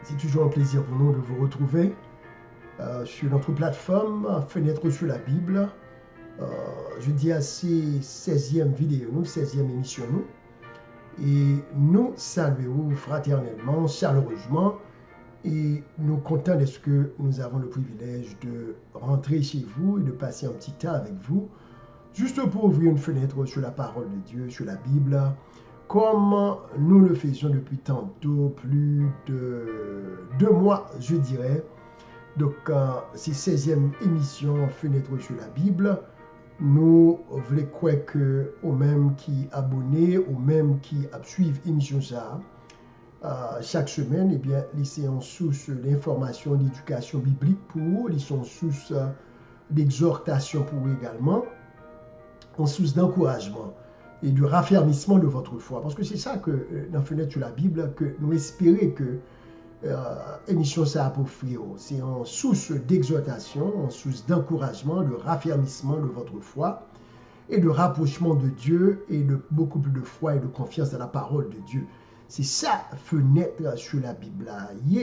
C'est toujours un plaisir pour nous de vous retrouver sur notre plateforme Fenêtre sur la Bible. Je dis assez 16e vidéo, nous, 16e émission, nous. Et nous saluons fraternellement, chaleureusement, et nous comptons de ce que nous avons le privilège de rentrer chez vous et de passer un petit temps avec vous, juste pour ouvrir une fenêtre sur la parole de Dieu, sur la Bible, comme nous le faisions depuis tantôt, plus de 2 mois, je dirais. Donc, c'est 16e émission Fenêtre sur la Bible. Nous voulons croire que, aux mêmes qui abonnent, aux mêmes qui suivent l'émission ça, chaque semaine, eh bien, ils sont source d'information, d'éducation biblique pour eux, ils sont source d'exhortation pour eux également, en source d'encouragement et de raffermissement de votre foi. Parce que c'est ça que, dans Fenêtre sur la Bible, que nous espérons que émission ça a pour offrir. C'est en source d'exhortation, en source d'encouragement, de raffermissement de votre foi et de rapprochement de Dieu et de beaucoup plus de foi et de confiance dans la parole de Dieu. C'est ça, Fenêtre sur la Bible.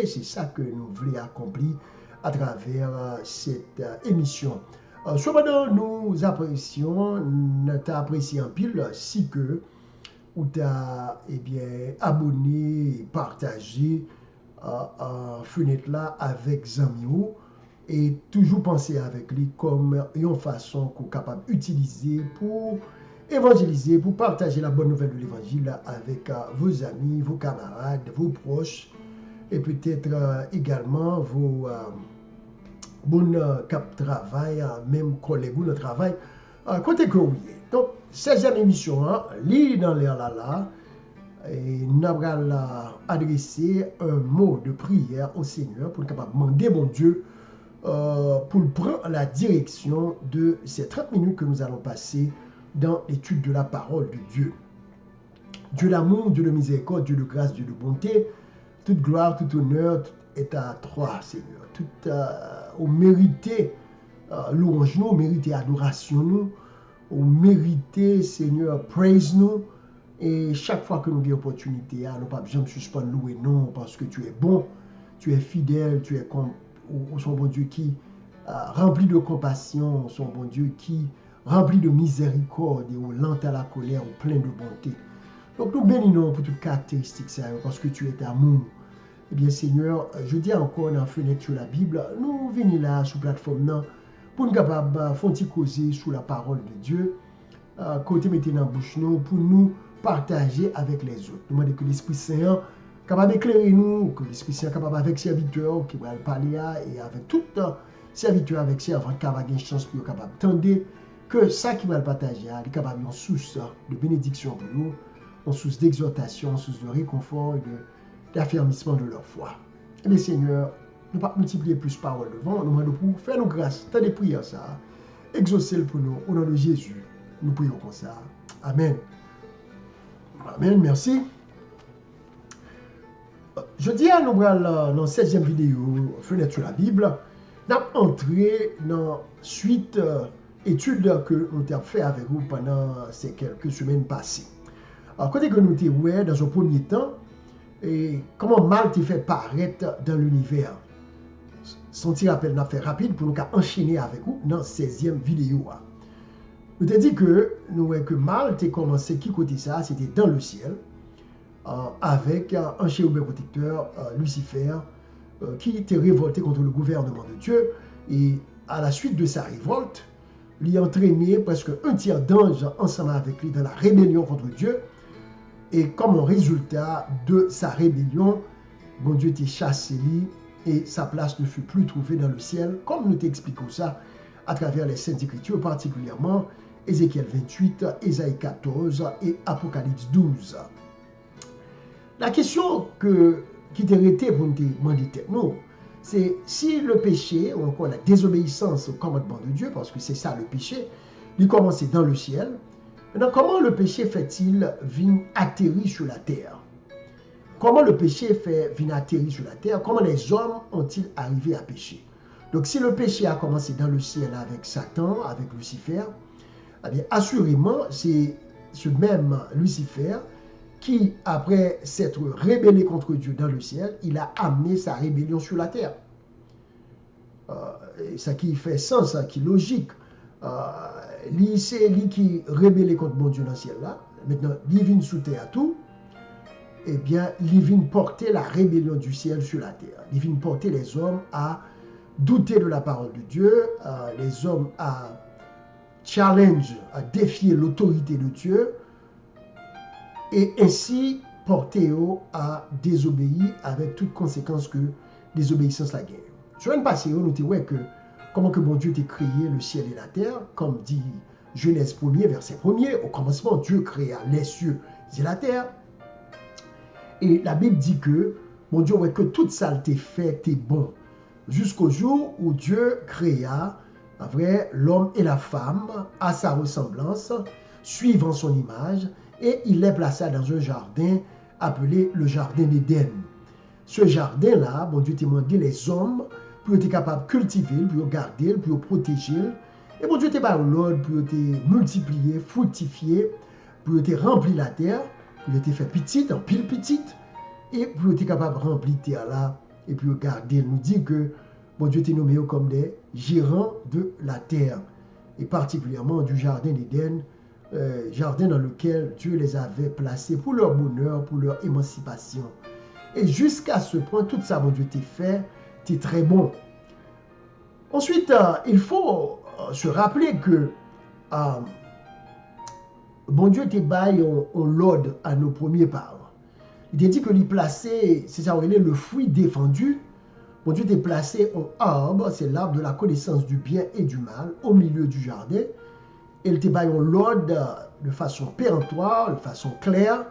C'est ça que nous voulons accomplir à travers cette émission. Cependant, nous apprécions, nous apprécions en pile si que vous avez abonné, partagé fenêtre là avec Zamio et toujours penser avec lui comme une façon qu'on est capable d'utiliser pour évangéliser, pour partager la bonne nouvelle de l'évangile avec vos amis, vos camarades, vos proches et peut-être également vos bons cap travail, même collègues de travail, côté que oui. Donc, 16e émission, lit dans l'air là, et nous allons adresser un mot de prière au Seigneur pour être capable de demander mon Dieu pour prendre la direction de ces 30 minutes que nous allons passer dans l'étude de la parole de Dieu. Dieu d'amour, Dieu de miséricorde, Dieu de grâce, Dieu de bonté, toute gloire, tout honneur est à toi, Seigneur. Tout au mérité louange nous, au mérité adoration nous, au mérité, Seigneur, praise nous. Et chaque fois que nous avons l'opportunité, nous ne pouvons pas jamais suspendre louer non, parce que tu es bon, tu es fidèle, tu es son bon Dieu qui rempli de compassion, son bon Dieu qui rempli de miséricorde, et lent à la colère, ou plein de bonté. Donc nous bénissons pour toutes caractéristiques, parce que tu es amour. Eh bien Seigneur, je dis encore dans la fenêtre sur la Bible, nous venons là sur la plateforme pour nous capables de causer sous la parole de Dieu, côté mettez dans la bouche nous, pour nous partager avec les autres. Nous demandons que l'Esprit Saint capable d'éclairer nous, que l'Esprit Saint capable avec serviteurs qui va parler et avec tout serviteur avec servant qui va une chance pour capable tendre que ça qui va le partager est capable une source de bénédiction pour nous, une source d'exhortation, une source de réconfort et d'affermissement de leur foi. Et bien Seigneur, nous ne pas multiplier plus parole devant, nous demandons pour faire nos grâces, tant des prières ça, exaucer pour nous, au nom de Jésus, nous prions comme ça. Amen. Amen, merci. Je dis à nous, dans la 16e vidéo, Fenêtre sur la Bible, nous avons entré dans la suite étude que nous avons fait avec vous pendant ces quelques semaines passées. Alors, côté que nous avons dans un premier temps, et comment Malte fait paraître dans l'univers. Son petit rappel n'a fait rapide pour nous enchaîner avec vous dans la 16e vidéo. Nous avons dit que Malte a commencé qui côté ça, c'était dans le ciel, avec un chérubin protecteur, Lucifer, qui était révolté contre le gouvernement de Dieu. Et à la suite de sa révolte, il a entraîné presque un tiers d'anges ensemble avec lui dans la rébellion contre Dieu. Et comme un résultat de sa rébellion, bon Dieu était chassé lui et sa place ne fut plus trouvée dans le ciel, comme nous t'expliquons ça à travers les Saintes Écritures, particulièrement Ézéchiel 28, Ésaïe 14 et Apocalypse 12. La question qui t'est restée pour nous demander, c'est si le péché, ou encore la désobéissance au commandement de Dieu, parce que c'est ça le péché, il commençait dans le ciel. Maintenant, comment le péché fait-il venir atterrir sur la terre? Comment le péché fait venir atterrir sur la terre? Comment les hommes ont-ils arrivé à pécher? Donc, si le péché a commencé dans le ciel avec Satan, avec Lucifer, eh bien, assurément, c'est ce même Lucifer qui, après s'être rébellé contre Dieu dans le ciel, il a amené sa rébellion sur la terre. Ça qui fait sens, ça qui est logique. C'est lui qui rébellé contre mon Dieu dans le ciel là. Maintenant, il vient sous terre tout. Eh bien, il vient porter la rébellion du ciel sur la terre. Il vient porter les hommes à douter de la parole de Dieu, les hommes à challenge, à défier l'autorité de Dieu, et ainsi porter à désobéir avec toutes conséquences que désobéissance la guerre. Je vais passer, nous disons que comment que bon Dieu t'a créé le ciel et la terre, comme dit Genèse 1er, verset 1er, au commencement, Dieu créa les cieux et la terre. Et la Bible dit que, bon Dieu, ouais, que toute ça t'est fait, t'est bon. Jusqu'au jour où Dieu créa, vrai, l'homme et la femme à sa ressemblance, suivant son image, et il les plaça dans un jardin appelé le jardin d'Éden. Ce jardin-là, bon Dieu t'a demandé les hommes pour être capables de cultiver, pour garder, pour protéger. Et bon Dieu t'a pas l'ordre pour te multiplier, fructifier, pour te remplir la terre, pour te faire petite, en pile petite, et pour être capable de remplir la terre là, et puis garder. Nous dit que bon Dieu t'a nommé comme des gérants de la terre, et particulièrement du jardin d'Éden, jardin dans lequel Dieu les avait placés pour leur bonheur, pour leur émancipation. Et jusqu'à ce point, tout ça, bon Dieu t'a fait, t'es très bon. Ensuite, il faut se rappeler que bon Dieu t'a baillé en l'ordre à nos premiers parents. Il t'a dit que lui placer, c'est ça, le fruit défendu. Bon Dieu t'a placé en arbre, c'est l'arbre de la connaissance du bien et du mal, au milieu du jardin. Il t'a baillé en l'ordre de façon péremptoire, de façon claire,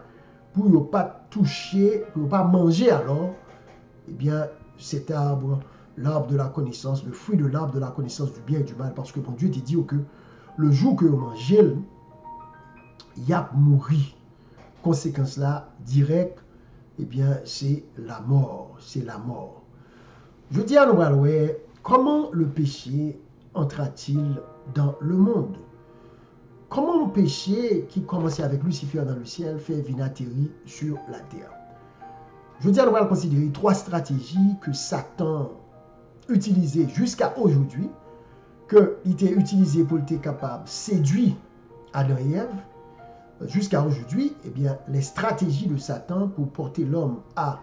pour ne pas toucher, pour ne pas manger alors, eh bien, cet arbre, l'arbre de la connaissance, le fruit de l'arbre de la connaissance du bien et du mal, parce que bon Dieu t'a dit que le jour que vous mangez, il y a mouru. Conséquence là, directe, eh bien, c'est la mort, c'est la mort. Je dis à nous, comment le péché entra-t-il dans le monde? Comment le péché qui commençait avec Lucifer dans le ciel fait venir atterrir sur la terre? Je dis à nous considérer trois stratégies que Satan utilisait jusqu'à aujourd'hui, qu'il était utilisé pour être capable de séduire Adam et Ève. Jusqu'à aujourd'hui, eh bien, les stratégies de Satan pour porter l'homme à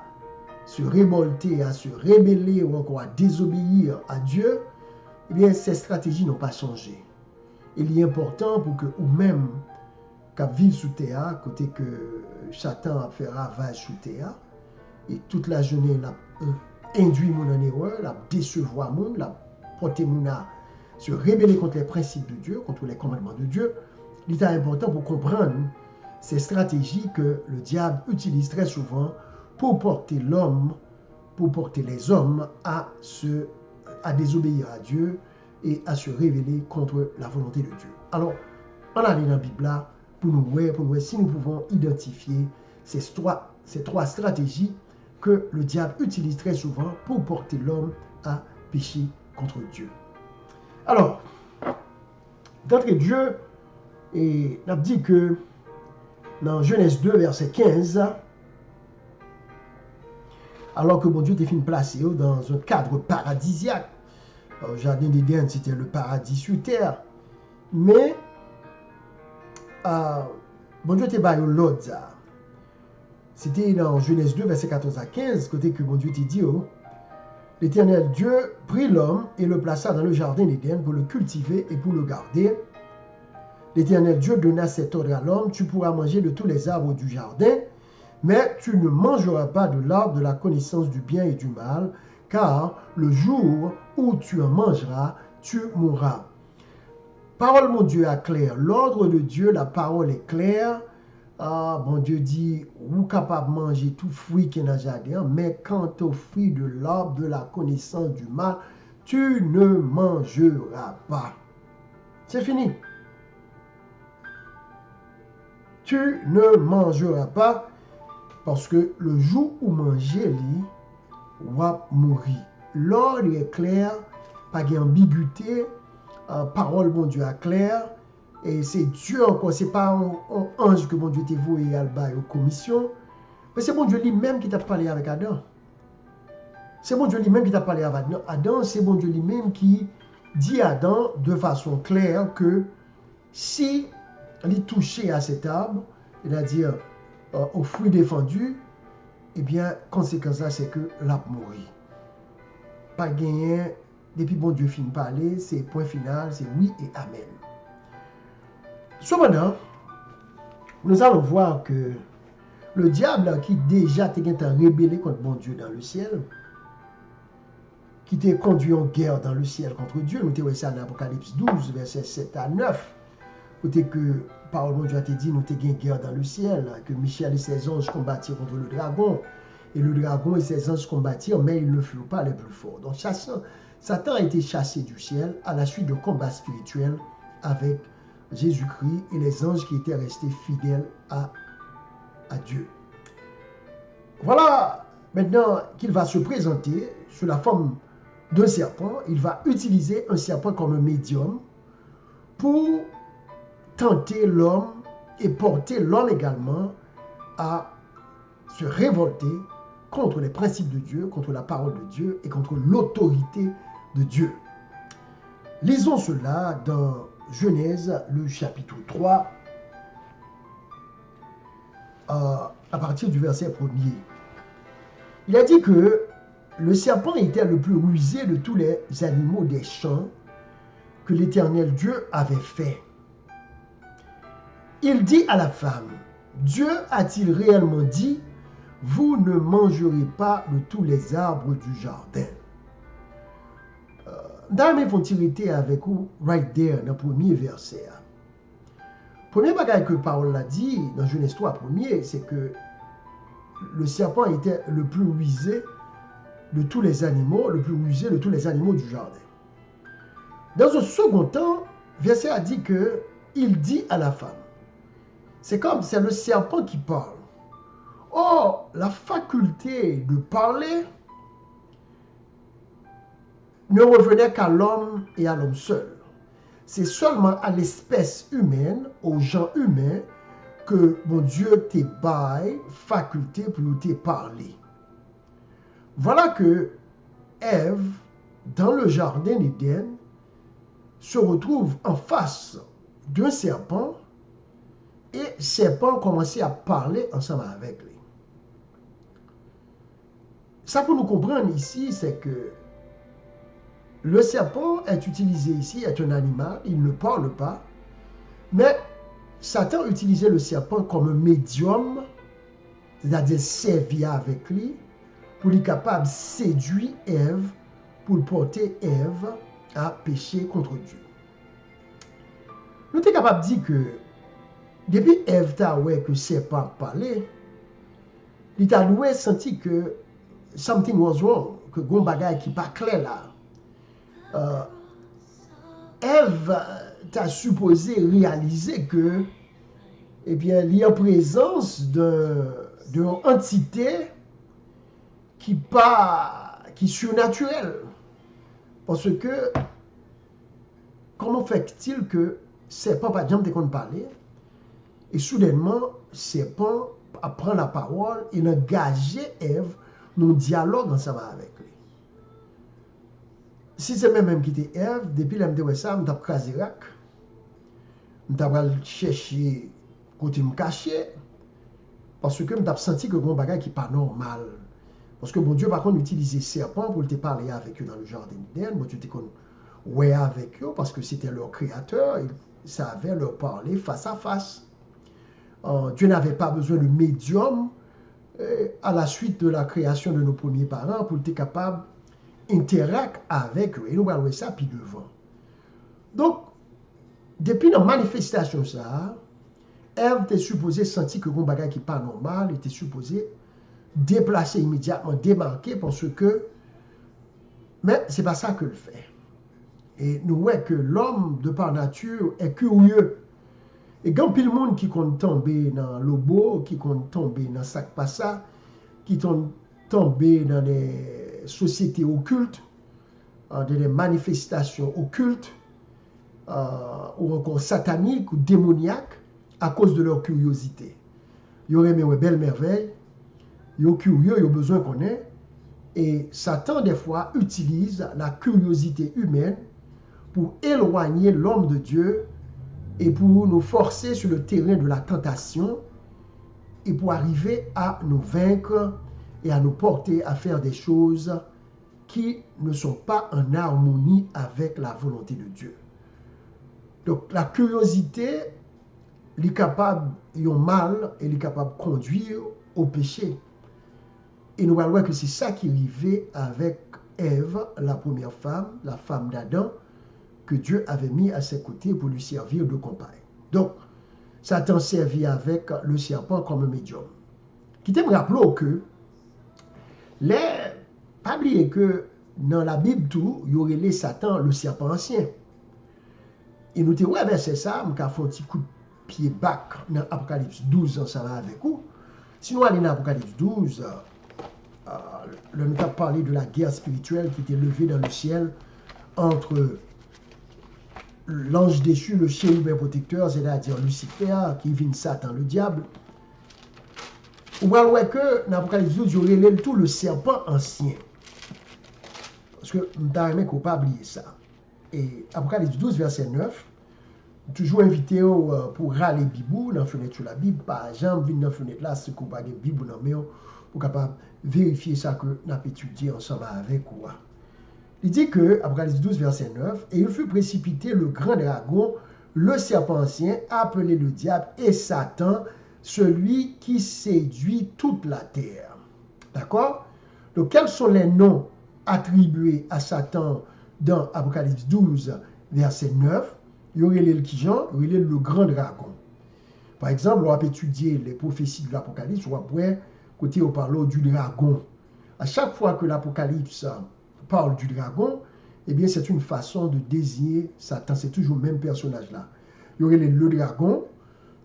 se révolter, à se rébeller ou encore à désobéir à Dieu, eh bien, ces stratégies n'ont pas changé. Il est important pour que, ou même, qu'à vivre sous terre, côté que Satan a fait ravage sous terre, et toute la journée, il a induit mon en erreur, il a décevoir mon, il a porté mon à se rébeller contre les principes de Dieu, contre les commandements de Dieu. Il est important pour comprendre ces stratégies que le diable utilise très souvent pour porter l'homme, pour porter les hommes à désobéir à Dieu et à se révéler contre la volonté de Dieu. Alors, on allait dans la Bible là pour nous voir si nous pouvons identifier ces trois stratégies que le diable utilise très souvent pour porter l'homme à pécher contre Dieu. Alors, d'entrée de jeu, et on a dit que dans Genèse 2, verset 15, alors que bon Dieu était fini placé dans un cadre paradisiaque, le jardin d'Éden, c'était le paradis sur terre, mais bon Dieu était baillé l'autre. C'était dans Genèse 2, verset 14 à 15, côté que bon Dieu t'a dit, l'Éternel Dieu prit l'homme et le plaça dans le jardin d'Éden pour le cultiver et pour le garder. L'Éternel Dieu donna cet ordre à l'homme, tu pourras manger de tous les arbres du jardin, mais tu ne mangeras pas de l'arbre de la connaissance du bien et du mal, car le jour où tu en mangeras, tu mourras. Parole, mon Dieu, est claire. L'ordre de Dieu, la parole est claire. Bon Dieu dit, vous êtes capable de manger tout fruit qui est dans le jardin, mais quant au fruit de l'arbre de la connaissance du mal, tu ne mangeras pas. C'est fini. Tu ne mangeras pas parce que le jour où manger, vous va mourir. L'ordre est clair, pas d'ambiguïté, parole, mon Dieu, est claire, Et c'est Dieu encore, c'est pas un ange que bon Dieu t'a voué à la commission, mais c'est bon Dieu lui-même qui t'a parlé avec Adam. C'est bon Dieu lui-même qui t'a parlé avec Adam, c'est bon Dieu lui-même qui dit à Adam de façon claire que si il touchait à cet arbre, c'est-à-dire au fruit défendu, eh bien, conséquence là, c'est que l'arbre mourit. Pas gagné, depuis bon Dieu finit de parler, c'est point final, c'est oui et amen. Cependant, nous allons voir que le diable qui déjà était rébellé contre bon Dieu dans le ciel, qui était conduit en guerre dans le ciel contre Dieu, nous avons ça dans Apocalypse 12, versets 7 à 9, côté que parole de Dieu a dit, nous avons une guerre dans le ciel, que Michel et ses anges combattirent contre le dragon, et le dragon et ses anges combattirent, mais ils ne furent pas les plus forts. Donc Satan a été chassé du ciel à la suite de combats spirituels avec Jésus-Christ et les anges qui étaient restés fidèles à Dieu. Voilà maintenant qu'il va se présenter sous la forme d'un serpent. Il va utiliser un serpent comme un médium pour tenter l'homme et porter l'homme également à se révolter contre les principes de Dieu, contre la parole de Dieu et contre l'autorité de Dieu. Lisons cela dans Genèse, le chapitre 3, à partir du verset 1er. Il a dit que le serpent était le plus rusé de tous les animaux des champs que l'Éternel Dieu avait fait. Il dit à la femme, Dieu a-t-il réellement dit, vous ne mangerez pas de tous les arbres du jardin? Dans mes fontirité avec vous, right there, dans le premier verset. Premier bagage que Paul a dit dans Genèse 3 premier, c'est que le serpent était le plus rusé de tous les animaux, le plus rusé de tous les animaux du jardin. Dans un second temps, verset a dit que il dit à la femme. C'est comme, c'est le serpent qui parle. Or, la faculté de parler ne revenait qu'à l'homme et à l'homme seul. C'est seulement à l'espèce humaine, aux gens humains, que mon Dieu te baille faculté pour nous te parler. Voilà que Ève, dans le jardin d'Éden, se retrouve en face d'un serpent et le serpent commençait à parler ensemble avec lui. Ça pour nous comprendre ici, c'est que le serpent est utilisé ici, est un animal, il ne parle pas, mais Satan utilisait le serpent comme un médium, c'est-à-dire servir avec lui, pour être capable de séduire Ève, pour porter Ève à pécher contre Dieu. Nous sommes capables de dire que depuis Ève t'a ouais que le serpent parlait, il t'a doué senti que something was wrong, que gon bagay qui pas clair là. Ève t'a supposé réaliser que, eh bien, il y a en présence d'une entité qui est surnaturelle. Parce que, comment fait-il que serpent pas jamais qu'on parler et soudainement serpent prend la parole et engager Ève dans un dialogue ensemble avec lui. Si c'est même qui était Ève, depuis la m'te ça, m't'a crasé rac. M't'a chercher côté me cacher parce que m't'a senti que mon bagage qui pas normal. Parce que bon Dieu par contre utilisait serpent pour te parler avec eux dans le jardin d'Éden, bon Dieu te con ouais avec eux parce que c'était leur créateur, il savait leur parler face à face. Dieu n'avait pas besoin de médium à la suite de la création de nos premiers parents pour être capable d'interact avec eux. Et nous allons voir ça puis devant. Donc, depuis la manifestation ça, Ève était supposée sentir que mon bagage qui n'est pas normal, était supposée déplacer immédiatement, démarquer parce que, mais c'est pas ça que le fait. Et nous voyons que l'homme de par nature est curieux. Et quand pile monde qui compte tomber dans l'obo, qui compte tomber dans sac passa, qui compte tomber dans des sociétés occultes, dans des manifestations occultes, ou encore sataniques ou démoniaques à cause de leur curiosité. Ils auraient aimé une belle merveille, ils sont curieux, ils ont besoin qu'on ait. Et Satan, des fois, utilise la curiosité humaine pour éloigner l'homme de Dieu et pour nous forcer sur le terrain de la tentation et pour arriver à nous vaincre et à nous porter à faire des choses qui ne sont pas en harmonie avec la volonté de Dieu. Donc la curiosité, elle est capable, il y a mal, elle est capable de conduire au péché. Et nous allons voir que c'est ça qui arrivait avec Ève, la première femme, la femme d'Adam, que Dieu avait mis à ses côtés pour lui servir de compagne. Donc, Satan servit avec le serpent comme un médium. Qui te me rappelle que, pas oublier que dans la Bible, tout, il y aurait les Satan, le serpent ancien. Et nous te ouais, verset ça, nous avons fait un petit coup de pied back dans Apocalypse 12 ensemble avec vous. Si nous allons dans Apocalypse 12, nous avons parlé de la guerre spirituelle qui était levée dans le ciel entre l'ange déchu, le chérubin protecteur, c'est-à-dire Lucifer, qui vient Satan, le diable. Ou voit que dans Apocalypse 12, il y aurait tout le serpent ancien. Parce que nous n'avons pas oublié ça. Et Apocalypse 12, verset 9, toujours invité pour râler Bibou dans la fenêtre sur la Bible. Par exemple, venir dans la fenêtre là, c'est qu'on pas de Bible dans le pour capable vérifier ça que nous avons étudié ensemble avec vous. Il dit que, Apocalypse 12, verset 9, et il fut précipité le grand dragon, le serpent ancien, appelé le diable et Satan, celui qui séduit toute la terre. D'accord? Donc, quels sont les noms attribués à Satan dans Apocalypse 12, verset 9? Il y aurait le Kijan, il y aurait le grand dragon. Par exemple, on va étudier les prophéties de l'Apocalypse, on va voir côté on parle du dragon. À chaque fois que l'Apocalypse parle du dragon, eh bien, c'est une façon de désigner Satan. C'est toujours le même personnage-là. Il y aurait le dragon,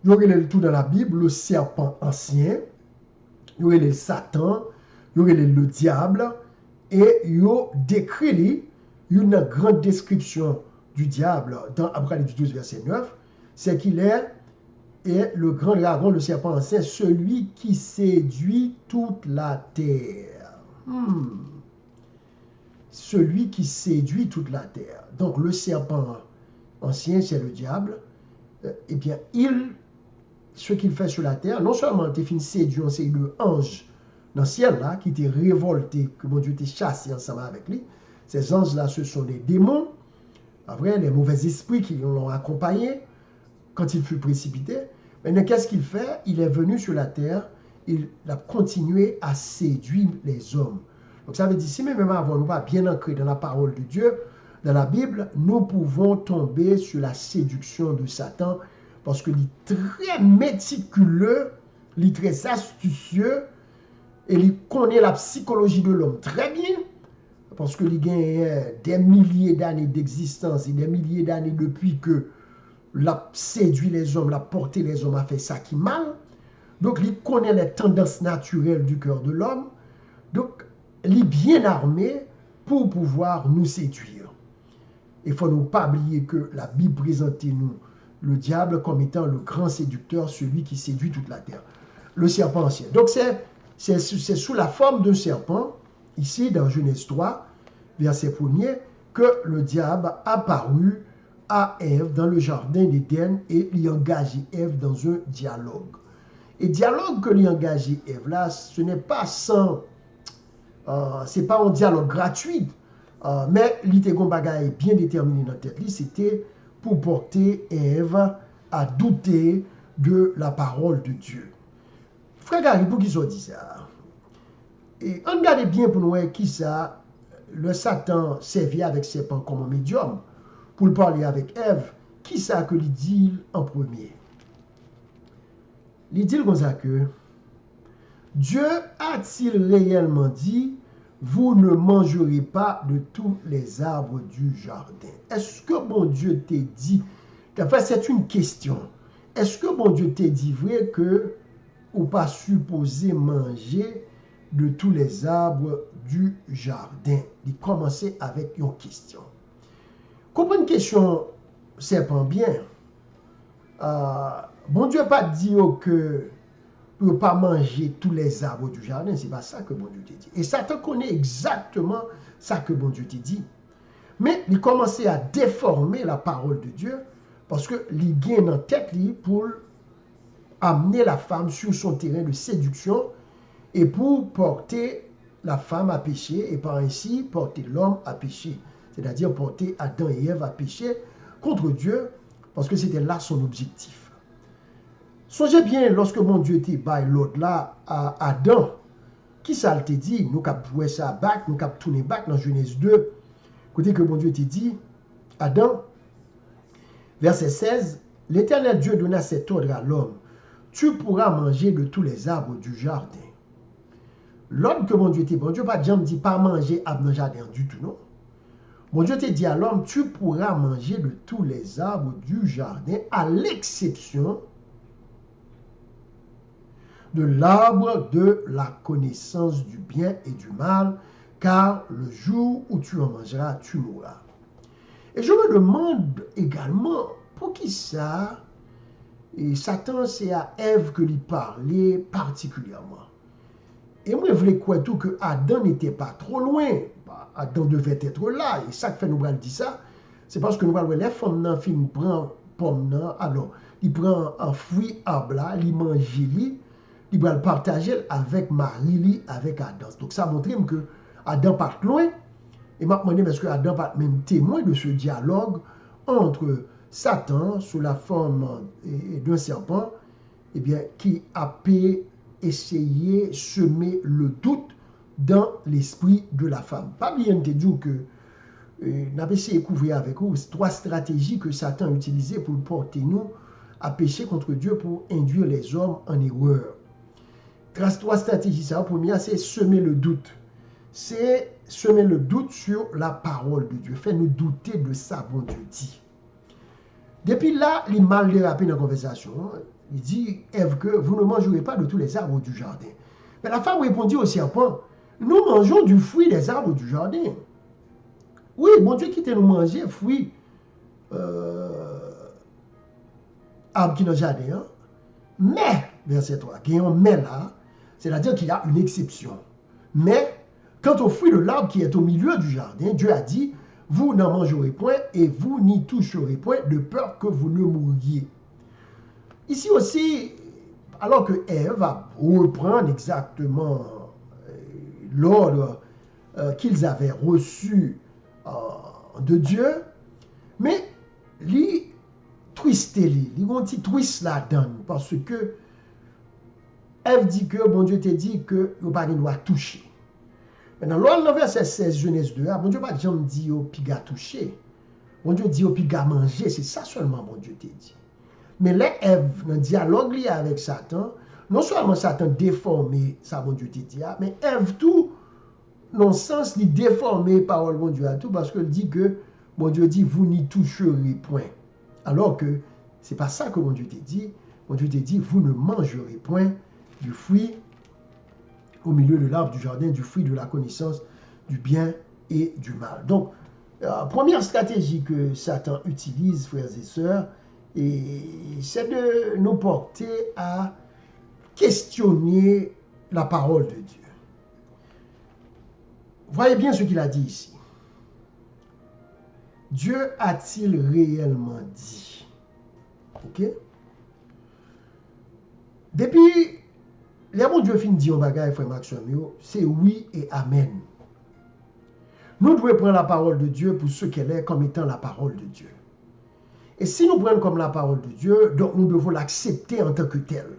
il y aurait le tout dans la Bible, le serpent ancien, il y aurait le Satan, il y aurait le diable, et il y a décrit une grande description du diable dans Apocalypse 12, verset 9, c'est qu'il est le grand dragon, le serpent ancien, celui qui séduit toute la terre. Celui qui séduit toute la terre. Donc le serpent ancien, c'est le diable. Eh bien, ce qu'il fait sur la terre, non seulement il fait séduire, c'est le ange dans le ciel là, qui était révolté, que mon Dieu était chassé ensemble avec lui. Ces anges-là, ce sont des démons, après, les mauvais esprits qui l'ont accompagné quand il fut précipité. Maintenant, qu'est-ce qu'il fait? Il est venu sur la terre, il a continué à séduire les hommes. Donc ça veut dire, si même avant nous pas bien ancré dans la parole de Dieu, dans la Bible, nous pouvons tomber sur la séduction de Satan parce qu'il est très méticuleux, il est très astucieux et il connaît la psychologie de l'homme très bien parce qu'il a des milliers d'années d'existence et des milliers d'années depuis que l'a séduit les hommes, l'a porté les hommes à faire ça qui mal. Donc il connaît les tendances naturelles du cœur de l'homme. Donc il est bien armé pour pouvoir nous séduire. Il ne faut nous pas oublier que la Bible présente nous le diable comme étant le grand séducteur, celui qui séduit toute la terre. Le serpent ancien. Donc c'est sous la forme d'un serpent, ici dans Genèse 3, verset 1er, que le diable apparut à Ève dans le jardin d'Éden et il engagé Ève dans un dialogue. Et dialogue que lui engagé Ève là, ce n'est pas sans... c'est pas un dialogue gratuit, mais l'idée bagaille bien déterminé dans la tête, c'était pour porter Ève à douter de la parole de Dieu. Frère Gary, pour qui soit dit ça? Et on regarde bien pour nous qui ça, le Satan servait avec serpent comme un médium pour parler avec Ève. Qui ça que il dit en premier? Il dit comme ça que Dieu a-t-il réellement dit, vous ne mangerez pas de tous les arbres du jardin? Est-ce que bon Dieu t'a dit, enfin c'est une question, est-ce que bon Dieu t'a dit vrai que ou pas supposé manger de tous les arbres du jardin? Il commençait avec une question. Comprenez une question serpent bien. Bon Dieu pas dit que ne pas manger tous les arbres du jardin. C'est pas ça que bon Dieu t'a dit. Et Satan connaît exactement ça que bon Dieu t'a dit. Mais il commençait à déformer la parole de Dieu parce qu'il gagne en tête pour amener la femme sur son terrain de séduction et pour porter la femme à pécher et par ainsi porter l'homme à pécher. C'est-à-dire porter Adam et Ève à pécher contre Dieu parce que c'était là son objectif. Songez bien, lorsque mon Dieu était bail l'autre là à Adam, qui ça te dit? Nous cap jouer ça back, nous cap tourner back dans Genèse 2. Côté que mon Dieu te dit, Adam, verset 16, l'Éternel Dieu donna cet ordre à l'homme, tu pourras manger de tous les arbres du jardin. L'ordre que mon Dieu te dit, bon Dieu pas jamais dit pas manger arbre dans le jardin du tout, non? Mon Dieu te dit à l'homme, tu pourras manger de tous les arbres du jardin, à l'exception de l'arbre de la connaissance du bien et du mal, car le jour où tu en mangeras, tu mourras. Et je me demande également, pour qui ça, et Satan, c'est à Ève que lui parlait particulièrement. Et moi, je voulais quoi tout que Adam n'était pas trop loin. Adam devait être là. Et ça que fait nous dire ça, c'est parce que nous voyons les femmes dans film prend pomme, alors, il prend un fruit arbre là, il mange il va le partager avec Marie, avec Adam. Donc ça montre que Adam part loin. Et m'a demandé est-ce que Adam pas même témoin de ce dialogue entre Satan sous la forme d'un serpent, eh bien, qui a pu essayer de semer le doute dans l'esprit de la femme. Pas bien te dire que nous avons essayé de couvrir avec vous 3 stratégies que Satan a utilisées pour porter nous à pécher contre Dieu pour induire les hommes en erreur. 3 stratégies, ça, la première, c'est semer le doute. C'est semer le doute sur la parole de Dieu. Fait-nous douter de ça, bon Dieu dit. Depuis là, il mal dérapé dans la conversation. Il dit, Ève, que vous ne mangerez pas de tous les arbres du jardin. Mais la femme répondit au serpent, nous mangeons du fruit des arbres du jardin. Oui, bon Dieu quitte nous manger fruit arbre qui est dans le jardin. Hein? Mais, verset 3, il y a un mais là, c'est-à-dire qu'il y a une exception. Mais, quant au fruit de l'arbre qui est au milieu du jardin, Dieu a dit, vous n'en mangerez point et vous n'y toucherez point de peur que vous ne mouriez. Ici aussi, alors que Ève va reprendre exactement l'ordre qu'ils avaient reçu de Dieu, mais lui twisté, il a un petit twist là-dedans, parce que Ève dit que bon Dieu t'a dit que vous pas doit toucher. Maintenant, lors de verset 16, Genèse 2, bon Dieu pas jamais dit au piga toucher. Bon Dieu dit au piga manger, c'est ça seulement bon Dieu t'a dit. Mais là, Ève, dans le dialogue avec Satan, non seulement Satan déformé ça bon Dieu t'a dit, mais Ève tout, non sens, il déformé parole bon Dieu à tout, parce qu'il dit que bon Dieu dit, vous n'y toucherez point. Alors que ce n'est pas ça que mon Dieu t'a dit. Mon Dieu t'a dit, vous ne mangerez point du fruit au milieu de l'arbre du jardin, du fruit de la connaissance du bien et du mal. Donc, première stratégie que Satan utilise, frères et sœurs, c'est de nous porter à questionner la parole de Dieu. Voyez bien ce qu'il a dit ici. Dieu a-t-il réellement dit? Ok? Depuis, les bons Dieu fin dit au bagage, frère Maxime, c'est oui et amen. Nous devons prendre la parole de Dieu pour ce qu'elle est comme étant la parole de Dieu. Et si nous prenons comme la parole de Dieu, donc nous devons l'accepter en tant que telle.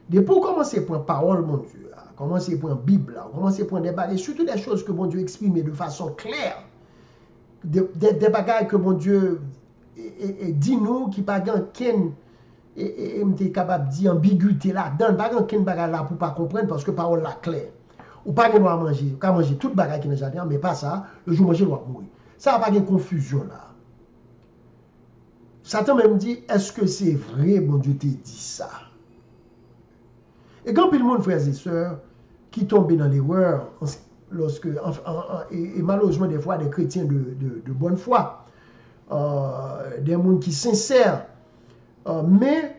Depuis pour commencer par parole, mon Dieu, commencer par Bible, commencer par des bagages, surtout des choses que mon Dieu exprime de façon claire. Des bagages que mon Dieu dit nous qui pas gagne et m'était capable de dire ambiguïté là-dedans, pas gagne bagage là pour pas comprendre parce que parole là claire. Ou pas gagne doit manger, ou manger toute bagage qui dans le jardin, mais pas ça, le jour manger doit mourir. Ça n'a pas de confusion là. Satan même dit, est-ce que c'est vrai, mon Dieu t'a dit ça? Et quand il y a monde, frères et sœurs, qui tombent dans l'erreur, lorsque, et malheureusement des fois des chrétiens de bonne foi, des gens qui sont sincères. Mais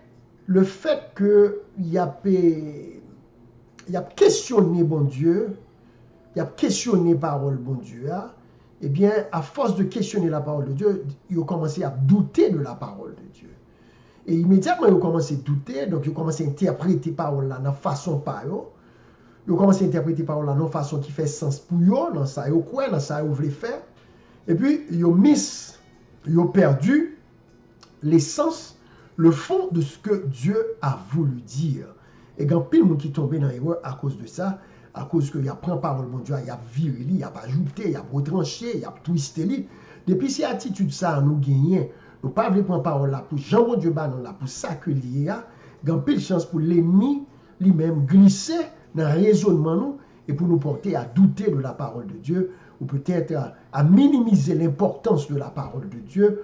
le fait qu'il y a questionné bon Dieu, il a questionné la parole bon Dieu, hein, eh bien, à force de questionner la parole de Dieu, il a commencé à douter de la parole de Dieu. Et immédiatement, il a commencé à douter, donc il a commencé à interpréter la parole là, de façon par eux. Il a commencé à interpréter la parole là, de façon qui fait sens pour eux, dans ça, il quoi, dans ça, il voulait faire. Et puis, il a perdu l'essence, le fond de ce que Dieu a voulu dire. Et quand pile monde qui tombé dans l'erreur à cause de ça, à cause qu'il a pris parole mon Dieu, il a viré, il a ajouté, il a retranché, il a twisté. Depuis cette attitude ça nous gagnons, nous pas voulons prendre parole là pour Jean bon Dieu banon là pour ça que lié a, grand pile chance pour l'ennemi lui-même glisser dans le raisonnement nous et pour nous porter à douter de la parole de Dieu ou peut-être à minimiser l'importance de la parole de Dieu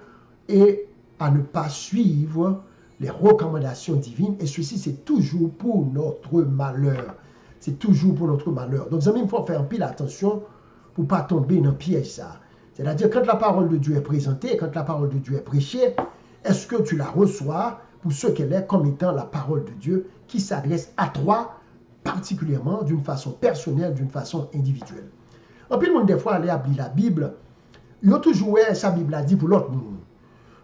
et à ne pas suivre les recommandations divines. Et ceci, c'est toujours pour notre malheur. C'est toujours pour notre malheur. Donc, il faut faire un pile attention pour ne pas tomber dans le piège ça. C'est-à-dire, quand la parole de Dieu est présentée, quand la parole de Dieu est prêchée, est-ce que tu la reçois pour ce qu'elle est comme étant la parole de Dieu qui s'adresse à toi, particulièrement d'une façon personnelle, d'une façon individuelle. En plus, des fois, aller appeler la Bible, il a toujours sa Bible a dit pour l'autre monde.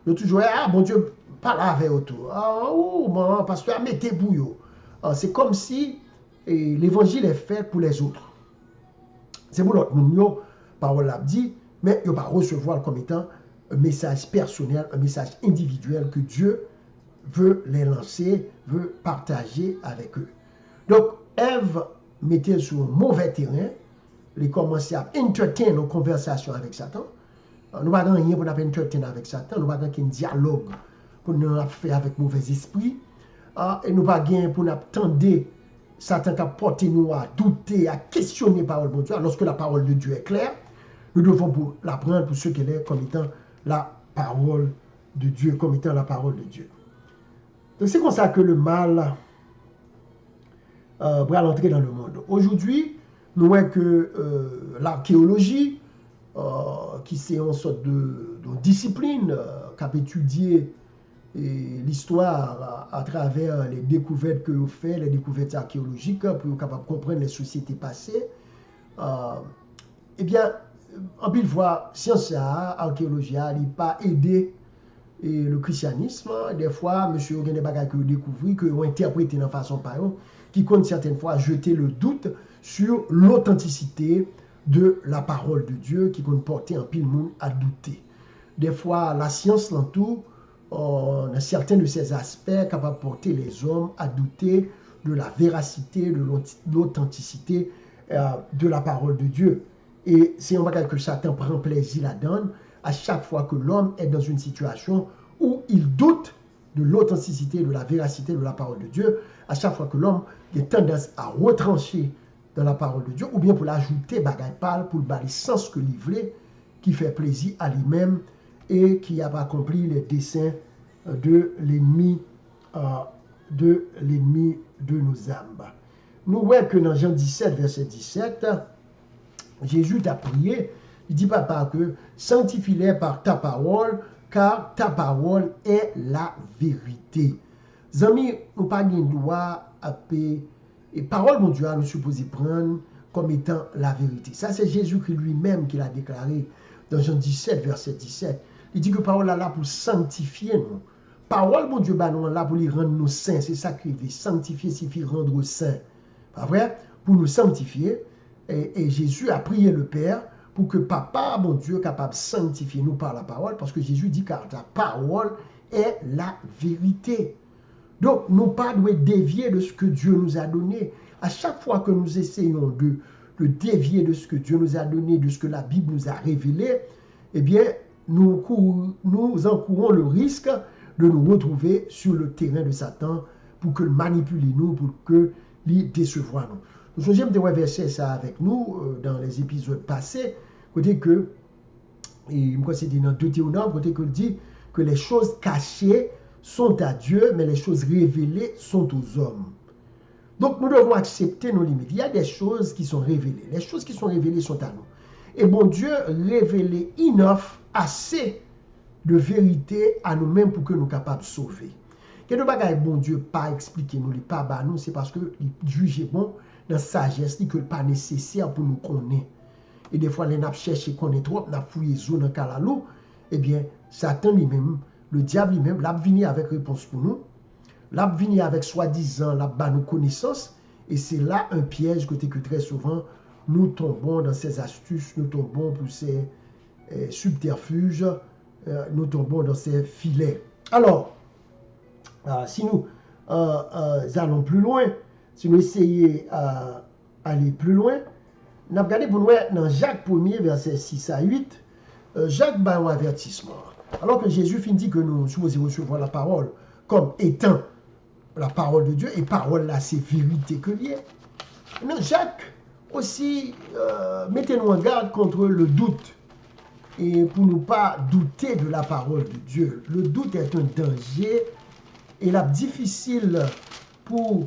Il a toujours ah mon Dieu, pas là avec autour. Ah, oh, mon pasteur, mettez bouillot. C'est comme si l'évangile est fait pour les autres. C'est pour l'autre monde, parole l'a dit, mais il ne va pas recevoir comme étant un message personnel, un message individuel que Dieu veut les lancer, veut partager avec eux. Donc, Ève mettait sur un mauvais terrain, il commençait à entertainer nos conversations avec Satan. Nous n'avons rien pour nous entertainer avec Satan, nous n'avons qu'un dialogue pour nous faire avec mauvais esprit. Et nous n'avons rien pour nous attendre Satan qui a porté nous à douter, à questionner la parole de Dieu. Lorsque la parole de Dieu est claire, nous devons la prendre pour ce qu'elle est comme étant la parole de Dieu, comme étant la parole de Dieu. Donc c'est comme ça que le mal va entrer dans le monde. Aujourd'hui, nous voyons que l'archéologie, qui c'est une sorte de discipline qui a étudié l'histoire à travers les découvertes que vous faites, les découvertes archéologiques, pour être capable de comprendre les sociétés passées. Eh bien, en pile fois, science, archéologie, il n'a pas aidé le christianisme. Des fois, monsieur, il y a des bagages que vous découvrez, que vous interprétez de façon par eux, qui compte certaines fois jeter le doute sur l'authenticité de la parole de Dieu, qui compte porter un pile monde à douter. Des fois, la science l'entoure, on a certains de ces aspects capables de porter les hommes à douter de la véracité, de l'authenticité de la parole de Dieu. Et c'est un bagage que Satan prend plaisir là-dedans à chaque fois que l'homme est dans une situation où il doute de l'authenticité, de la véracité de la parole de Dieu, à chaque fois que l'homme a tendance à retrancher dans la parole de Dieu, ou bien pour l'ajouter bagaille pâle, pour le balayer sens que livrer, qui fait plaisir à lui-même et qui a accompli les desseins de l'ennemi de nos âmes. Nous voyons que dans Jean 17, verset 17, Jésus a prié, il dit papa que sanctifie-les par ta parole, car ta parole est la vérité. Amis, nous pas de droit à paix. Et parole, mon Dieu, nous supposons prendre comme étant la vérité. Ça, c'est Jésus-Christ lui-même qui l'a déclaré dans Jean 17, verset 17. Il dit que parole est là pour sanctifier nous. Parole, mon Dieu, nous là pour les rendre nous saints. C'est ça qu'il veut. Sanctifier signifie rendre saints. Pas vrai? Pour nous sanctifier. Et Jésus a prié le Père pour que Papa, mon Dieu, capable de sanctifier nous par la parole. Parce que Jésus dit car ta parole est la vérité. Donc, nous ne pas devons dévier de ce que Dieu nous a donné. À chaque fois que nous essayons de dévier de ce que Dieu nous a donné, de ce que la Bible nous a révélé, eh bien, nous encourons le risque de nous retrouver sur le terrain de Satan pour que manipule nous, pour que il décevoir nous. Nous j'aime de verser ça avec nous dans les épisodes passés, côté que, et moi c'est dans Deutéronome, côté que dit que les choses cachées sont à Dieu, mais les choses révélées sont aux hommes. Donc nous devons accepter nos limites. Il y a des choses qui sont révélées. Les choses qui sont révélées sont à nous. Et bon Dieu révélé enough, assez de vérité à nous-mêmes pour que nous soyons capables de sauver. Quelque chose bon Dieu pas expliquer nous, pas bah nous, c'est parce que il juge bon dans sagesse que pas nécessaire pour nous connaître. Et des fois, les n'a cherché connaître trop, n'a fouillé zone dans calalou, eh bien, Satan lui-même, le diable lui-même, l'a venu avec réponse pour nous, l'a venu avec soi-disant la bas nos connaissances, et c'est là un piège côté que très souvent nous tombons dans ces astuces, nous tombons pour ces subterfuges, nous tombons dans ces filets. Alors, si nous allons plus loin, si nous essayons d'aller plus loin, nous avons regardé pour nous dans Jacques 1er, verset 6 à 8, Jacques bat un avertissement. Alors que Jésus dit que nous supposons recevoir la parole comme étant la parole de Dieu, et parole là, c'est vérité que lié. Non, Jacques aussi, mettez-nous en garde contre le doute, et pour ne pas douter de la parole de Dieu. Le doute est un danger, et là, difficile pour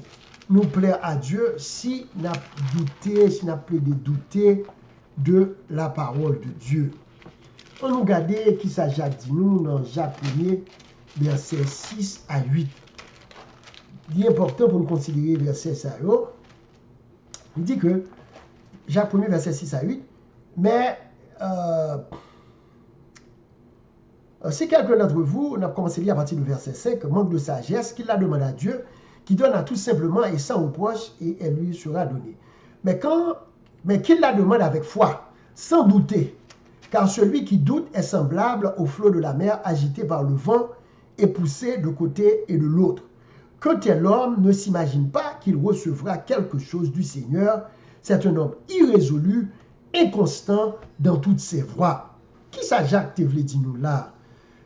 nous plaire à Dieu si nous avons douté, si nous avons douter de la parole de Dieu. On nous regarde qui ça Jacques dit nous dans Jacques 1er, verset 6 à 8. Il est important pour nous considérer verset 6 à 8. Il dit que Jacques 1er, verset 6 à 8, mais si quelqu'un d'entre vous, on a commencé à lire à partir du verset 5, manque de sagesse, qu'il la demande à Dieu, qui donne à tout simplement et sans reproche, et elle lui sera donnée. Mais qu'il la demande avec foi, sans douter, car celui qui doute est semblable au flot de la mer agité par le vent et poussé de côté et de l'autre. Que tel homme ne s'imagine pas qu'il recevra quelque chose du Seigneur. C'est un homme irrésolu, inconstant dans toutes ses voies. Qui ça Jacques te voulait dire nous là?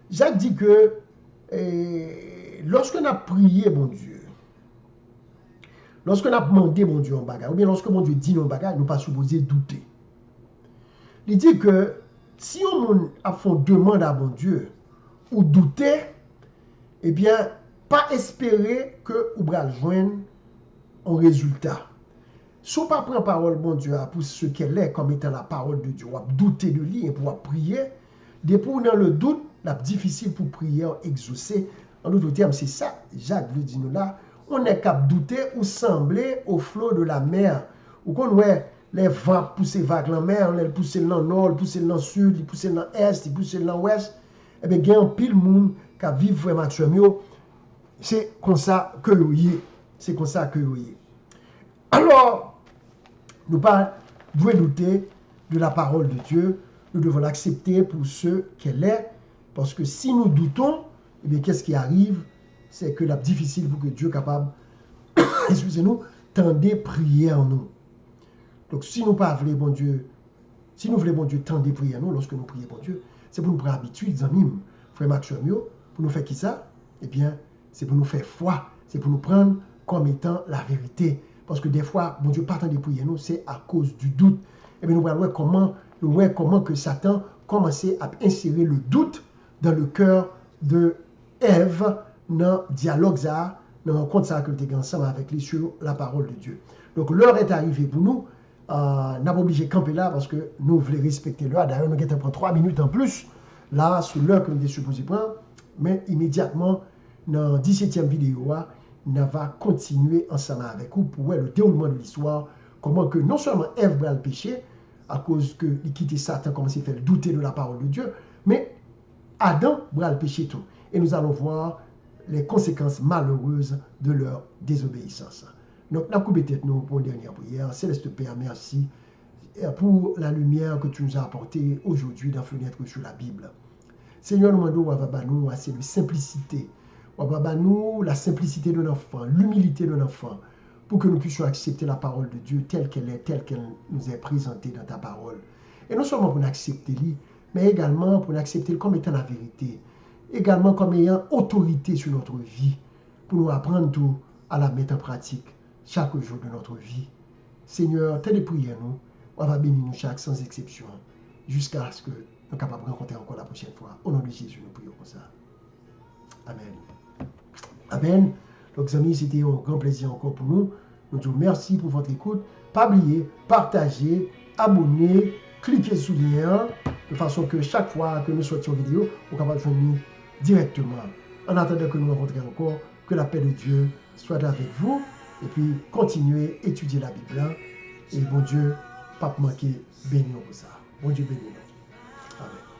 Jacques dit que lorsqu'on a prié mon Dieu, lorsqu'on a demandé mon Dieu en bagage, ou bien lorsque mon Dieu dit non bagage, nous ne pas supposé douter. Il dit que si on a fait demande à mon Dieu ou douter, eh bien, pas espérer que vous allez joindre un résultat. Si on ne prend pas parole, mon Dieu, pour ce qu'elle est comme étant la parole de Dieu, on douter de lui et pouvoir prier, depuis dans le doute, c'est difficile pour prier exaucer. En d'autres termes, c'est ça, Jacques veut dire nous là, on est capable de douter ou sembler au flot de la mer. Ou qu'on voit les vents pousser vagues dans la mer, les pousser dans le nord, pousser dans le sud, pousser dans l'est, pousser dans l'ouest. Eh bien, il y a un pile monde qui vit vraiment mieux. C'est comme ça que vous y. C'est comme ça que vous y. Alors, nous pas devons douter de la parole de Dieu. Nous devons l'accepter pour ce qu'elle est. Parce que si nous doutons, eh bien, qu'est-ce qui arrive? C'est que c'est difficile pour que Dieu soit capable, excusez-nous, tendez prier en nous. Donc, si nous pas voulons, bon Dieu, si nous voulons, bon Dieu, tendez prier en nous, lorsque nous prions, bon Dieu, c'est pour nous prendre habitude, amis, frère Maximio, pour nous faire qui ça? Eh bien, c'est pour nous faire foi, c'est pour nous prendre comme étant la vérité. Parce que des fois, bon Dieu, pas tendez prier nous, c'est à cause du doute. Eh bien, nous voyons comment que Satan commençait à insérer le doute dans le cœur de Ève, dans le dialogue, dans le rencontre que nous avons ensemble avec lui sur la parole de Dieu. Donc, l'heure est arrivée pour nous. Nous n'avons pas obligé de camper là parce que nous voulons respecter l'heure. D'ailleurs, nous avons pris 3 minutes en plus, là, sur l'heure que nous étions supposés prendre. Mais immédiatement, dans la 17e vidéo, nous allons continuer ensemble avec vous pour voir le déroulement de l'histoire. Comment que non seulement Ève va le péché, à cause que il quittait Satan, commençait à faire douter de la parole de Dieu, mais Adam va le péché tout. Et nous allons voir les conséquences malheureuses de leur désobéissance. Donc, nous coupons tête nous pour une dernière prière. Céleste Père, merci pour la lumière que tu nous as apportée aujourd'hui dans Fenêtre sur la Bible. Seigneur, nous demandons à cette simplicité. Nous la simplicité de l'enfant, l'humilité de l'enfant, pour que nous puissions accepter la parole de Dieu telle qu'elle est, telle qu'elle nous est présentée dans ta parole. Et non seulement pour l'accepter, mais également pour l'accepter comme étant la vérité, également comme ayant autorité sur notre vie, pour nous apprendre tout à la mettre en pratique chaque jour de notre vie. Seigneur, tes prières nous, on va bénir nous chaque sans exception, jusqu'à ce que nous soyons capables de rencontrer encore la prochaine fois. Au nom de Jésus, nous prions comme ça. Amen. Amen. Donc, amis, c'était un grand plaisir encore pour nous. Nous disons merci pour votre écoute. Pas oublier, partagez, abonnez, cliquez sur le lien de façon que chaque fois que nous sortions vidéo, on est capable de venir directement. En attendant que nous rencontrions encore, que la paix de Dieu soit avec vous, et puis continuez à étudier la Bible, et bon Dieu, pas manquer béni pour ça. Bon Dieu béni. Amen.